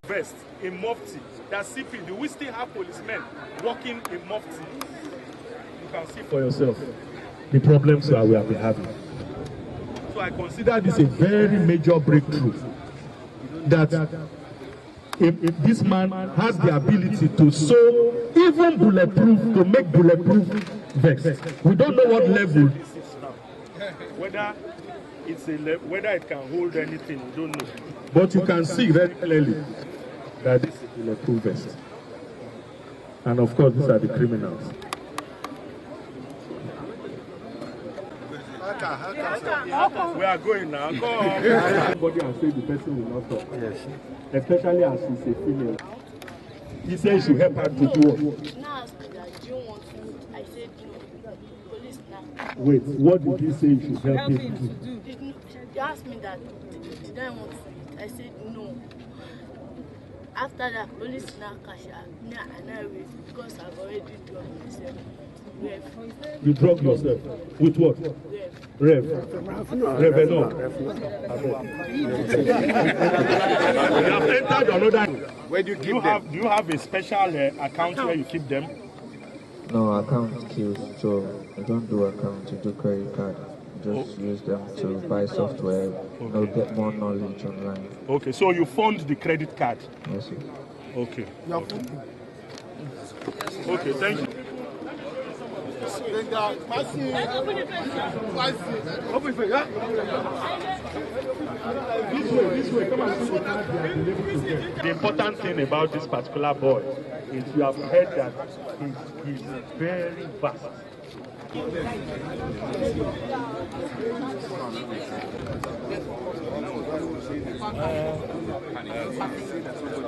Vest in Mufti. That's CP. Do we still have policemen working in Mufti? You can see for yourself the problems that we have been having. So I consider this a very major breakthrough. That if this man has the ability to sew even bulletproof, to make bulletproof vest. We don't know what level this is now. Whether whether it can hold anything, we don't know. But you can see very clearly that this is bulletproof vest. And of course, these are the criminals. We are going now. Go on. Everybody has said the person will not talk. Yes. Especially as she's a female. He said she help her to do what? Now ask me that, do you want food? I said no. Police now. Wait, what did he say you should help him to do? They asked me that, did I want food? I said no. After that, police now cash out. And I wait because I've already drugged myself. Rev. You drug yourself? With what? Rev. Revenant. You have entered another. Where do you keep them? Do you have a special account where you keep them? No, account keys, so I don't do account to do credit card. Just use them to buy software, get more knowledge online. Okay, so you fund the credit card? Yes, sir. Okay. Okay, thank you. This way, come and see the card they have been able to get. The important thing about this particular boy is you have heard that he's very fast.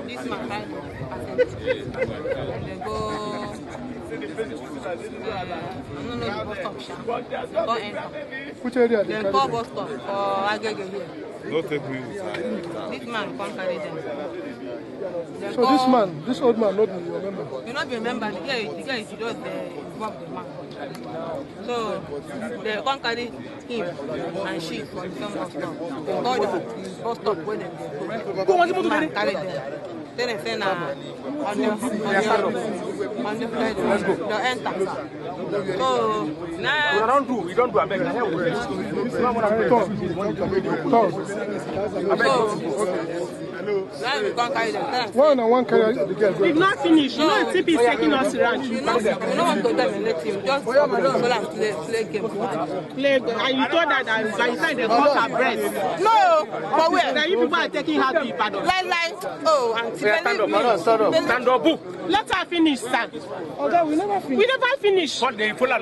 This man they go. Which area? They call bus stop for Agege here. Don't take me. This man can't carry them. So this old man, not you remember? You not remember the guy is just the man. So they can't carry him and she from the bus stop. They call the bus stop where they go. Man carry them. Then they say on the flight, they enter. So now we don't do a beg. now we can't carry them. One carry the girl. We've not finished. You know, TP is taking us around. We don't want to them and let him just go and play game. Play, and you told that by the time they cut her breast. No, for where? That you people are taking her to Ibadan. Like, oh, and Stand up. Let her finish, sir. Okay, we never finish. We never finish. What they full of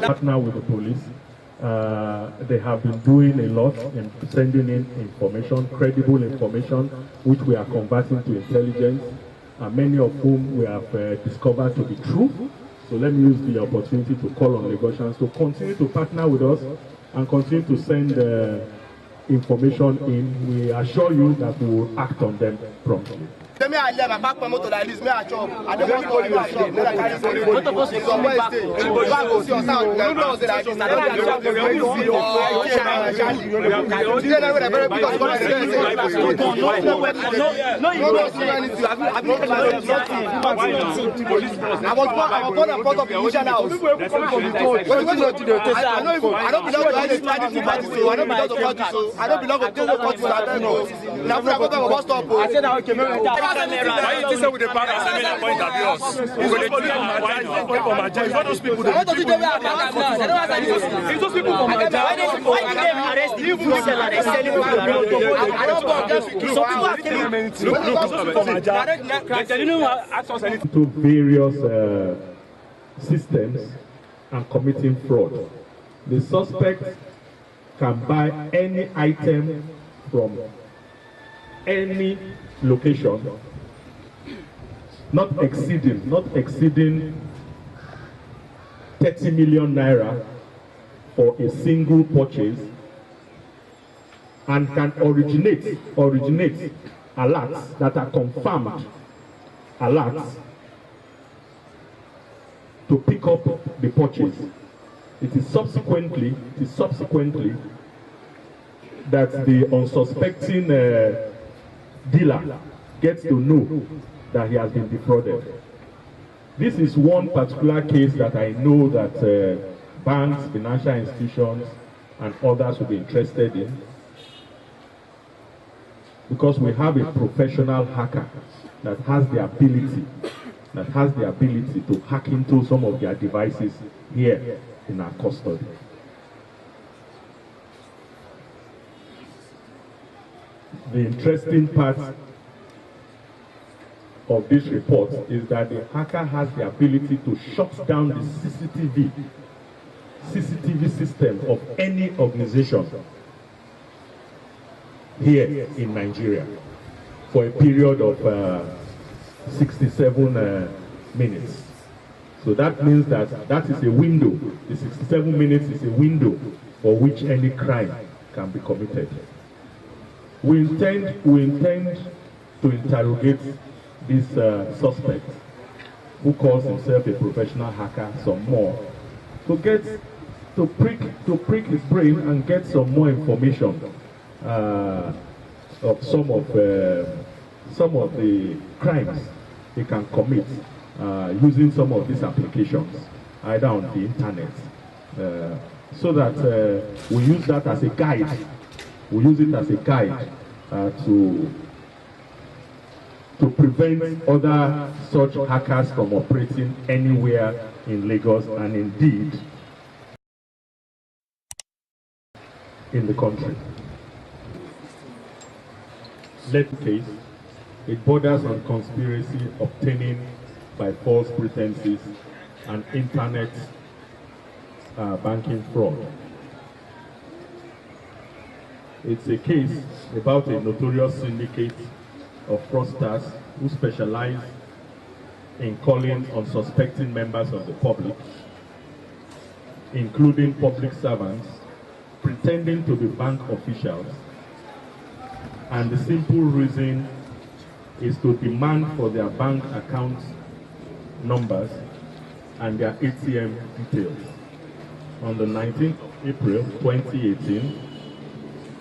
partner with the police. They have been doing a lot in sending in information, credible information, which we are converting to intelligence, many of whom we have discovered to be true. So let me use the opportunity to call on Lagosians to continue to partner with us and continue to send information in. We assure you that we will act on them promptly. Me I left, I pack my motor like this, me I chop. I don't want to go to shop. Me I carry somebody. What the fuck is on Wednesday? Anybody go see us out? We don't know say like this. I don't want to chop. We don't see you. Today na we very big us come and say. No, you don't see anything. I been I was born and brought up in Mission House. What you going to do? I don't belong to any party, so I don't belong to party, so I don't belong to party. I don't know. Now I go to a bus stop. I said I came here. Why you say with the bank as a main point of view? It's not those people that it's those people from my job. Why did they arrest you? To various systems and committing fraud. The suspect can buy any item from any location, not exceeding 30 million naira for a single purchase and can originate alerts that are confirmed alerts to pick up the purchase. It is subsequently that the unsuspecting dealer gets to know that he has been defrauded. This is one particular case that I know that banks, financial institutions, and others will be interested in, because we have a professional hacker that has the ability to hack into some of their devices here in our custody. The interesting part of this report is that the hacker has the ability to shut down the CCTV system of any organization here in Nigeria for a period of 67 minutes. So that means that is a window. The 67 minutes is a window for which any crime can be committed. We intend to interrogate this suspect, who calls himself a professional hacker, some more, to prick his brain and get some more information of some of the crimes he can commit using some of these applications, either on the internet, so that we use that as a guide. We use it as a guide to prevent other such hackers from operating anywhere in Lagos and indeed in the country. Next case, it borders on conspiracy obtaining by false pretenses and internet banking fraud. It's a case about a notorious syndicate of fraudsters who specialize in calling unsuspecting members of the public, including public servants, pretending to be bank officials, and the simple reason is to demand for their bank account numbers and their ATM details. On the 19th of April 2018,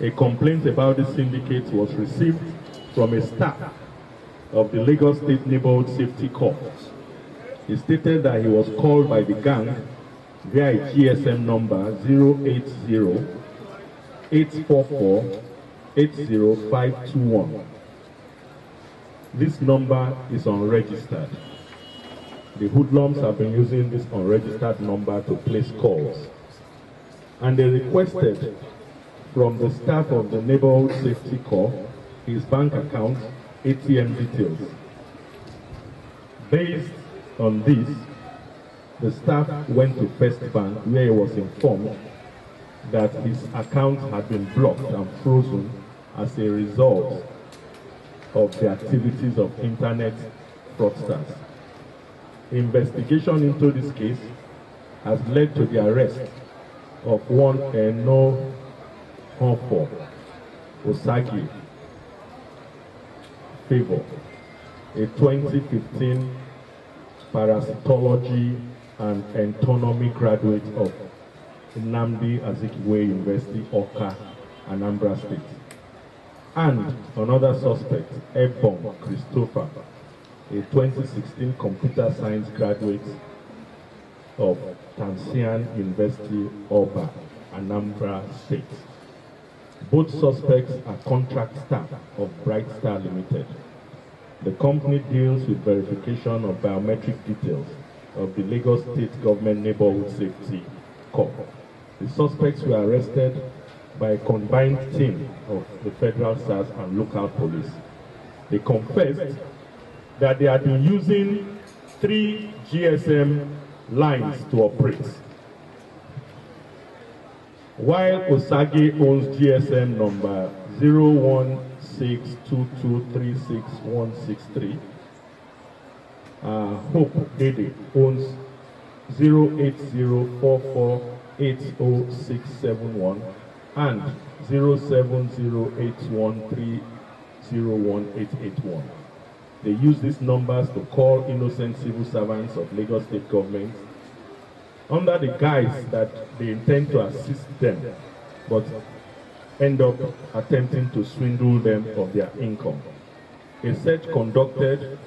a complaint about the syndicate was received from a staff of the Lagos State Neighborhood Safety Corps. He stated that he was called by the gang via a GSM number 080-844-80521. This number is unregistered. The hoodlums have been using this unregistered number to place calls, and they requested from the staff of the Neighborhood Safety Corps his bank account, ATM details. Based on this, the staff went to First Bank, where he was informed that his account had been blocked and frozen as a result of the activities of internet fraudsters. Investigation into this case has led to the arrest of one Eno Honfo Osagi Favor, a 2015 parasitology and entonomy graduate of Nnamdi Azikiwe University, Awka, Anambra State, and another suspect, Ebon Christopher, a 2016 computer science graduate of Tansian University, Oba, Anambra State. Both suspects are contract staff of Bright Star Limited. The company deals with verification of biometric details of the Lagos State Government Neighborhood Safety Corps. The suspects were arrested by a combined team of the Federal SARS and local police. They confessed that they had been using 3 GSM lines to operate. While Osage owns GSM number 01622366163, Hope Dede owns 08044800671 and 07081301881. They use these numbers to call innocent civil servants of Lagos State government under the guise that they intend to assist them, but end up attempting to swindle them of their income. A search conducted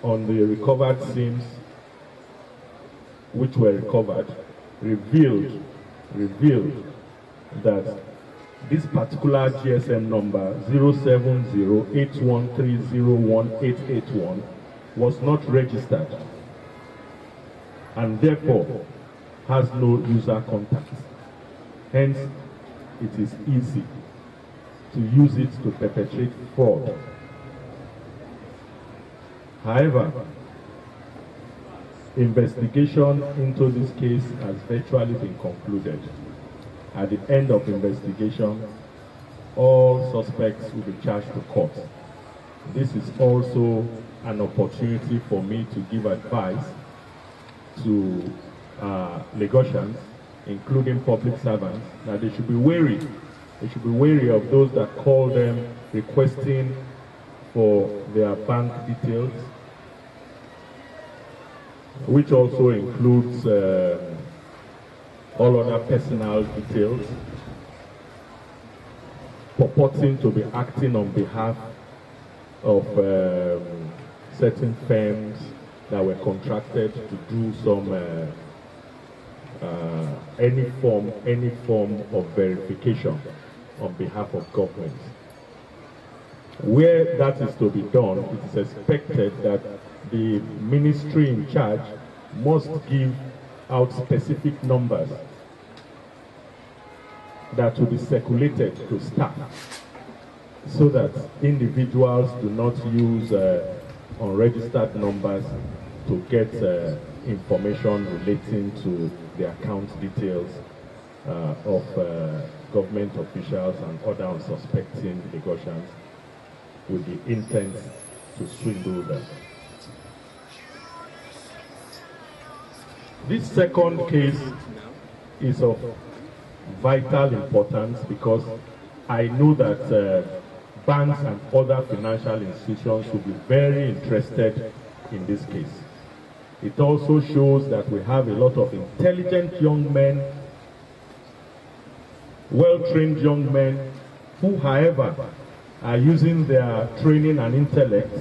on the recovered SIMs, which were recovered, revealed that this particular GSM number 07081301881 was not registered and therefore has no user contact. Hence, it is easy to use it to perpetrate fraud. However, investigation into this case has virtually been concluded. At the end of investigation, all suspects will be charged to court. This is also an opportunity for me to give advice to Lagosians, including public servants, that they should be wary. They should be wary of those that call them requesting for their bank details, which also includes all other personal details, purporting to be acting on behalf of certain firms that were contracted to do some any form of verification on behalf of government. Where that is to be done, it is expected that the ministry in charge must give out specific numbers that will be circulated to staff so that individuals do not use unregistered numbers to get information relating to the account details of government officials and other unsuspecting Lagosians with the intent to swindle them. This second case is of vital importance because I know that banks and other financial institutions will be very interested in this case. It also shows that we have a lot of intelligent young men, well-trained young men, who, however, are using their training and intellect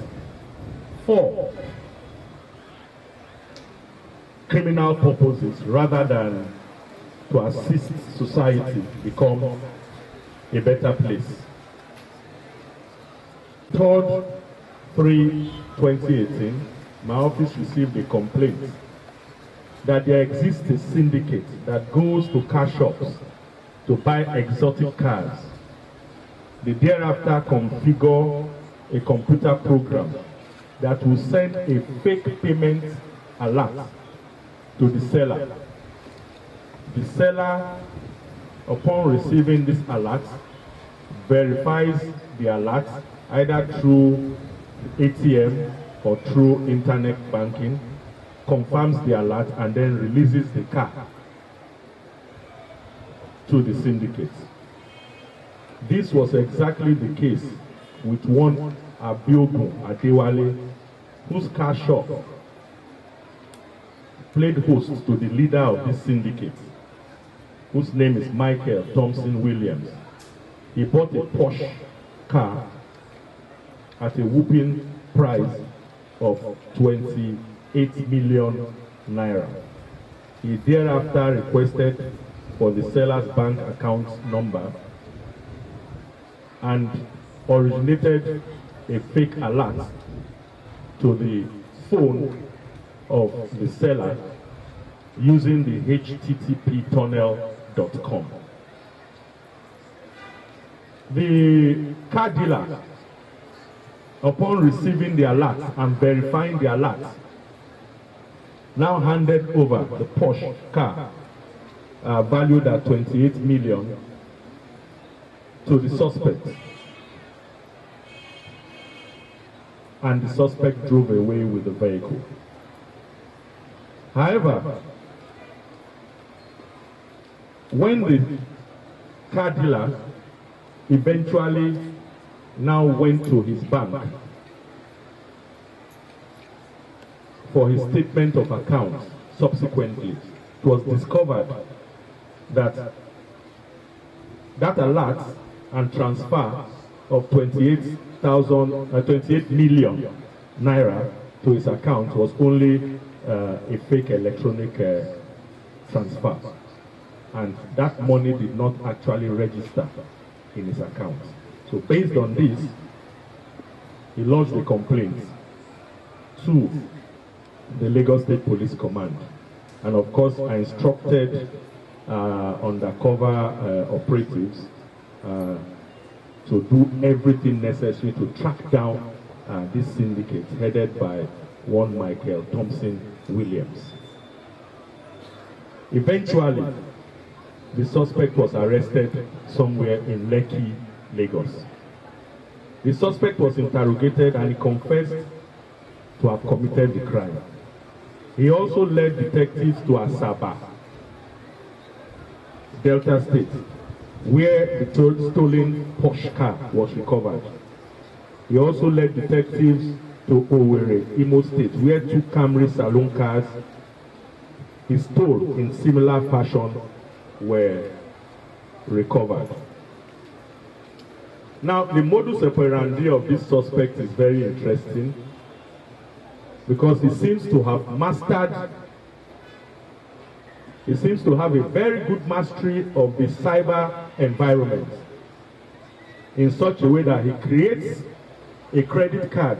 for criminal purposes rather than to assist society become a better place. 3rd, 2018, my office received a complaint that there exists a syndicate that goes to car shops to buy exotic cars. They thereafter configure a computer program that will send a fake payment alert to the seller. The seller, upon receiving this alert, verifies the alert either through ATM or through internet banking, confirms the alert, and then releases the car to the syndicate. This was exactly the case with one Abiogun Adewale, whose car shop played host to the leader of this syndicate, whose name is Michael Thompson Williams. He bought a Porsche car at a whooping price of 28 million naira. He thereafter requested for the seller's bank account number and originated a fake alert to the phone of the seller using the http://tunnel.com. The car dealer, upon receiving the alert and verifying the alert, now handed over the Porsche car valued at 28 million to the suspect, and the suspect drove away with the vehicle. However, When the car dealer eventually now went to his bank for his statement of account, subsequently, it was discovered that that alert and transfer of 28 million naira to his account was only a fake electronic transfer, and that money did not actually register in his account. So based on this, he lodged a complaint to the Lagos State Police Command, and of course I instructed undercover operatives to do everything necessary to track down this syndicate headed by one Michael Thompson Williams. Eventually, the suspect was arrested somewhere in Lekki, Lagos. The suspect was interrogated and he confessed to have committed the crime. He also led detectives to Asaba, Delta State, where the stolen Porsche car was recovered. He also led detectives to Owerri, Imo State, where 2 Camry saloon cars he stole in similar fashion were recovered. Now, the modus operandi of this suspect is very interesting because he seems to have a very good mastery of the cyber environment in such a way that he creates a credit card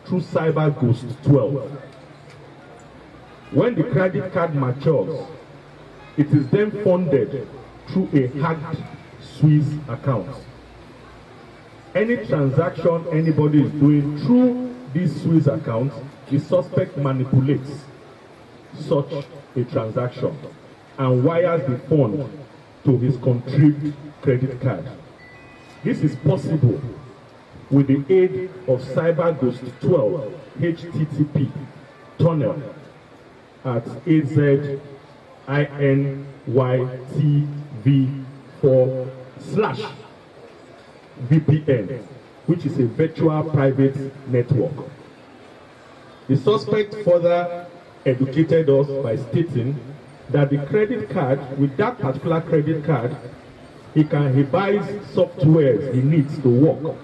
through Cyber Ghost 12. When the credit card matures, it is then funded through a hacked Swiss account. Any transaction anybody is doing through this Swiss account, the suspect manipulates such a transaction and wires the fund to his contrived credit card. This is possible with the aid of Cyber Ghost 12 HTTP tunnel at AZINYTV4/VPN, which is a virtual private network. The suspect further educated us by stating that the credit card, with that particular credit card, he buys softwares he needs to work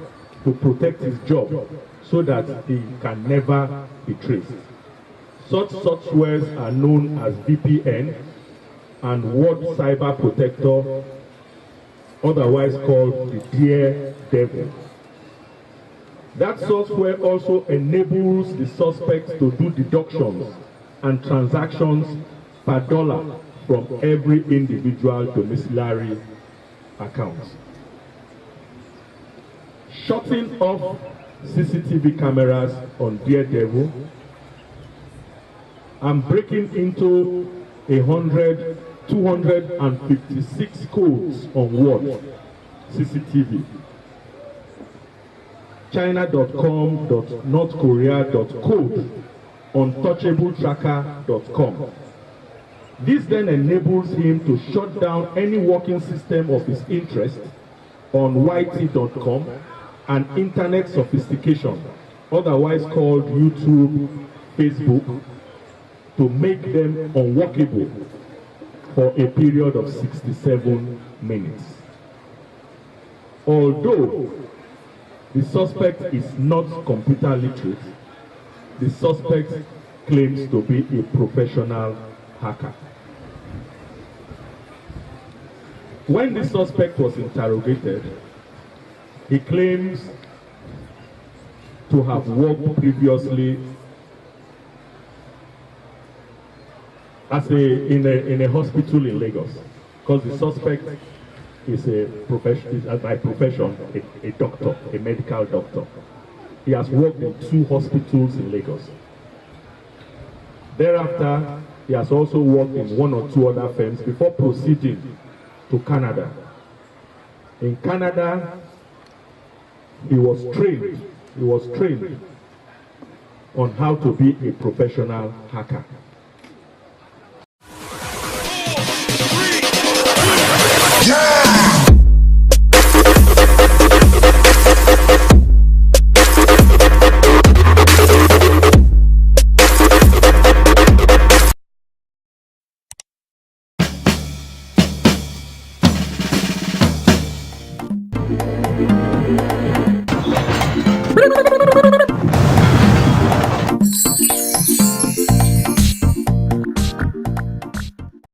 to protect his job so that he can never be traced. Such softwares are known as VPN and Word Cyber Protector, otherwise called the Daredevil. That software also enables the suspects to do deductions and transactions per dollar from every individual domiciliary account. Shutting off CCTV cameras on Daredevil and breaking into 256 codes on Word CCTV. China.com.northkorea.code on touchabletracker.com. This then enables him to shut down any working system of his interest on YT.com and internet sophistication, otherwise called YouTube, Facebook, to make them unworkable for a period of 67 minutes. Although the suspect is not computer literate, the suspect claims to be a professional hacker. When the suspect was interrogated, he claims to have worked previously in a hospital in Lagos, because the suspect is by profession a doctor, a medical doctor. He has worked in 2 hospitals in Lagos. Thereafter, he has also worked in 1 or 2 other firms before proceeding to Canada. In Canada, he was trained on how to be a professional hacker. Yeah!